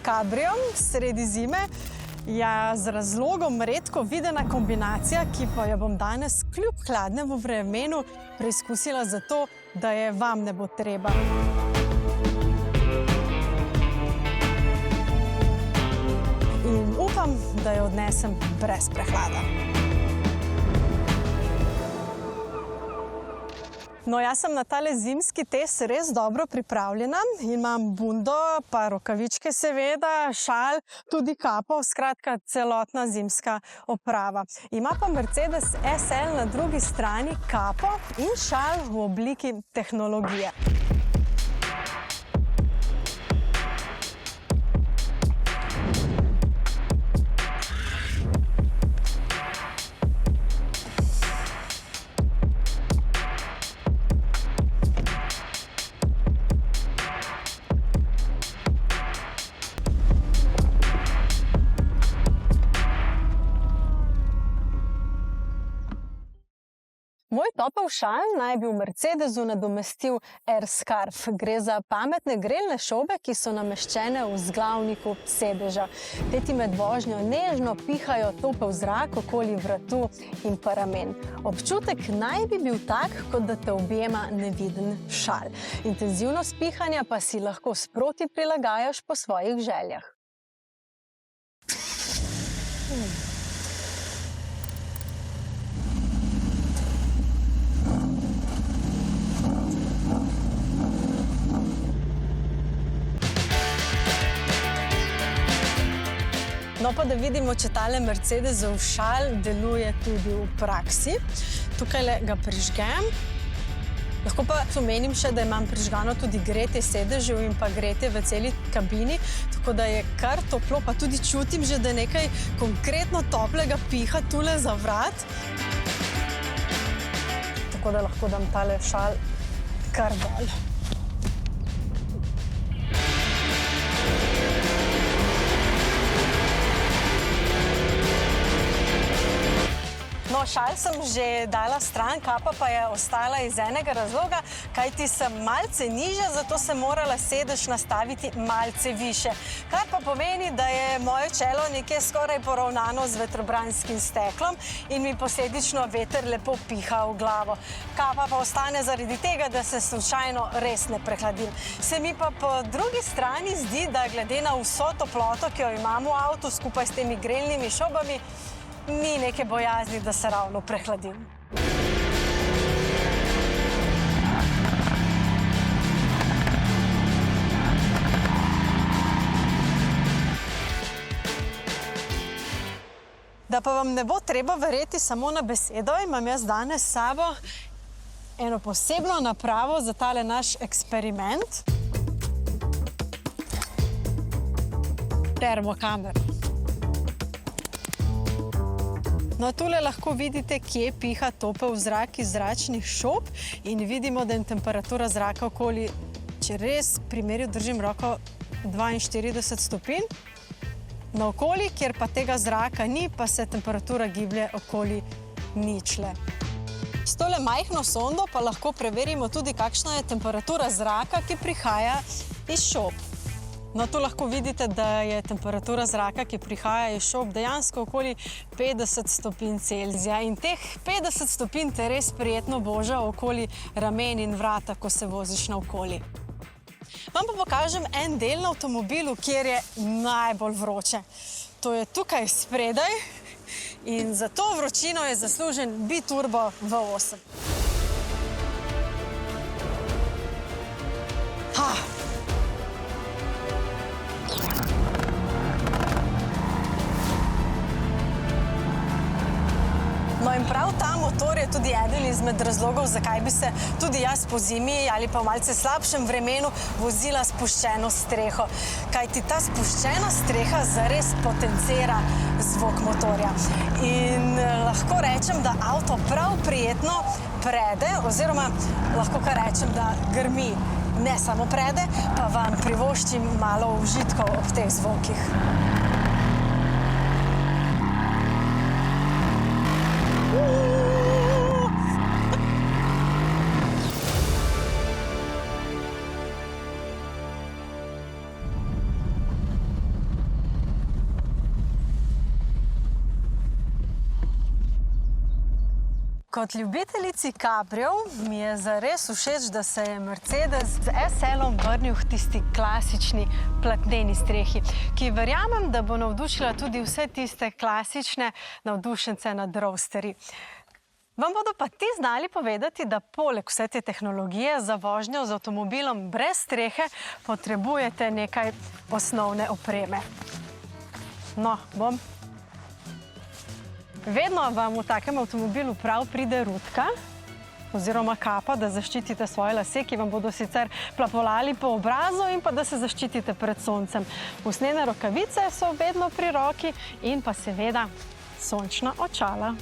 kabriom sredi zime. Ja, z razlogom redko videna kombinacija, ki pa jo bom danes kljub hladnemu vremenu preizkusila zato, da je vam ne bo treba. In upam, da jo odnesem brez prehlada. No, jaz sem na tale zimski test res dobro pripravljena. Imam bundo, pa rokavičke seveda, šal, tudi kapo, skratka celotna zimska oprava. Ima pa Mercedes SL na drugi strani kapo in šal v obliki tehnologije. Moj topel šal naj bi v Mercedesu nadomestil AirScarf. Gre za pametne grelne šobe, ki so nameščene v vzglavniku sedeža. Te ti med vožnjo nežno pihajo topel zrak okoli vratu in pa ramen. Občutek naj bi bil tak, kot da te objema neviden šal. Intenzivnost pihanja pa si lahko sproti prilagajaš po svojih željah. No pa da vidimo, če tale Mercedesov šal deluje tudi v praksi. Tukajle ga prižgem. Lahko pa omenim še, da imam prižgano tudi gretje sedežev in pa gretje v celi kabini, tako da je kar toplo, pa tudi čutim že, da nekaj konkretno toplega piha tule za vrat. Tako da lahko dam tale šal kar dol. No, šal sem že dala stran, kapa pa je ostala iz enega razloga, kajti sem malce nižja, zato sem morala sedež nastaviti malce više. Kar pa pomeni, da je moje čelo nekje skoraj poravnano z vetrobranskim steklom in mi posledično veter lepo piha v glavo. Kapa pa ostane zaradi tega, da se slučajno res ne prehladim. Se mi pa po drugi strani zdi, da glede na vso toploto, ki jo imam v avtu skupaj s temi grelnimi šobami, ni neke bojazni, da se ravno prehladim. Da pa vam ne bo treba verjeti samo na besedo, imam jaz danes s sabo eno posebno napravo za tale naš eksperiment. Termokamero. No, tule lahko vidite, kje piha topel zrak iz zračnih šob in vidimo, da je temperatura zraka okoli, če res pri merju držim roko, 42 stopinj. Na okoli, kjer pa tega zraka ni, pa se temperatura giblje okoli ničle. S tole majhno sondo pa lahko preverimo tudi, kakšna je temperatura zraka, ki prihaja iz šob. No, tu lahko vidite, da je temperatura zraka, ki prihaja iz šob, dejansko okoli 50 stopinj Celzija. In teh 50 stopinj te res prijetno boža okoli ramen in vrata, ko se voziš naokoli. Vam pa pokažem en del na avtomobilu, kjer je najbolj vroče. To je tukaj spredaj in za to vročino je zaslužen biturbo V8. No in prav ta motor je tudi eden izmed razlogov, zakaj bi se tudi jaz po zimi ali pa v malce slabšem vremenu vozila spuščeno streho. Kajti ta spuščena streha zares potencira zvok motorja. In lahko rečem, da avto prav prijetno prede, oziroma lahko kar rečem, da grmi. Ne samo prede, pa vam privoščim malo užitkov ob teh zvokih. Kot ljubiteljici kabrijev mi je zares všeč, da se je Mercedes z SL-om vrnil k tisti klasični platneni strehi, ki verjamem, da bo navdušila tudi vse tiste klasične navdušence nad roadsterji. Vam bodo pa ti znali povedati, da poleg vse te tehnologije za vožnjo z avtomobilom brez strehe potrebujete nekaj osnovne opreme. No, bom. Vedno vam v takem avtomobilu prav pride rutka oziroma kapa, da zaščitite svoje lase, ki vam bodo sicer plapolali po obrazu, in pa da se zaščitite pred soncem. Usnjene rokavice so vedno pri roki in pa seveda sončna očala.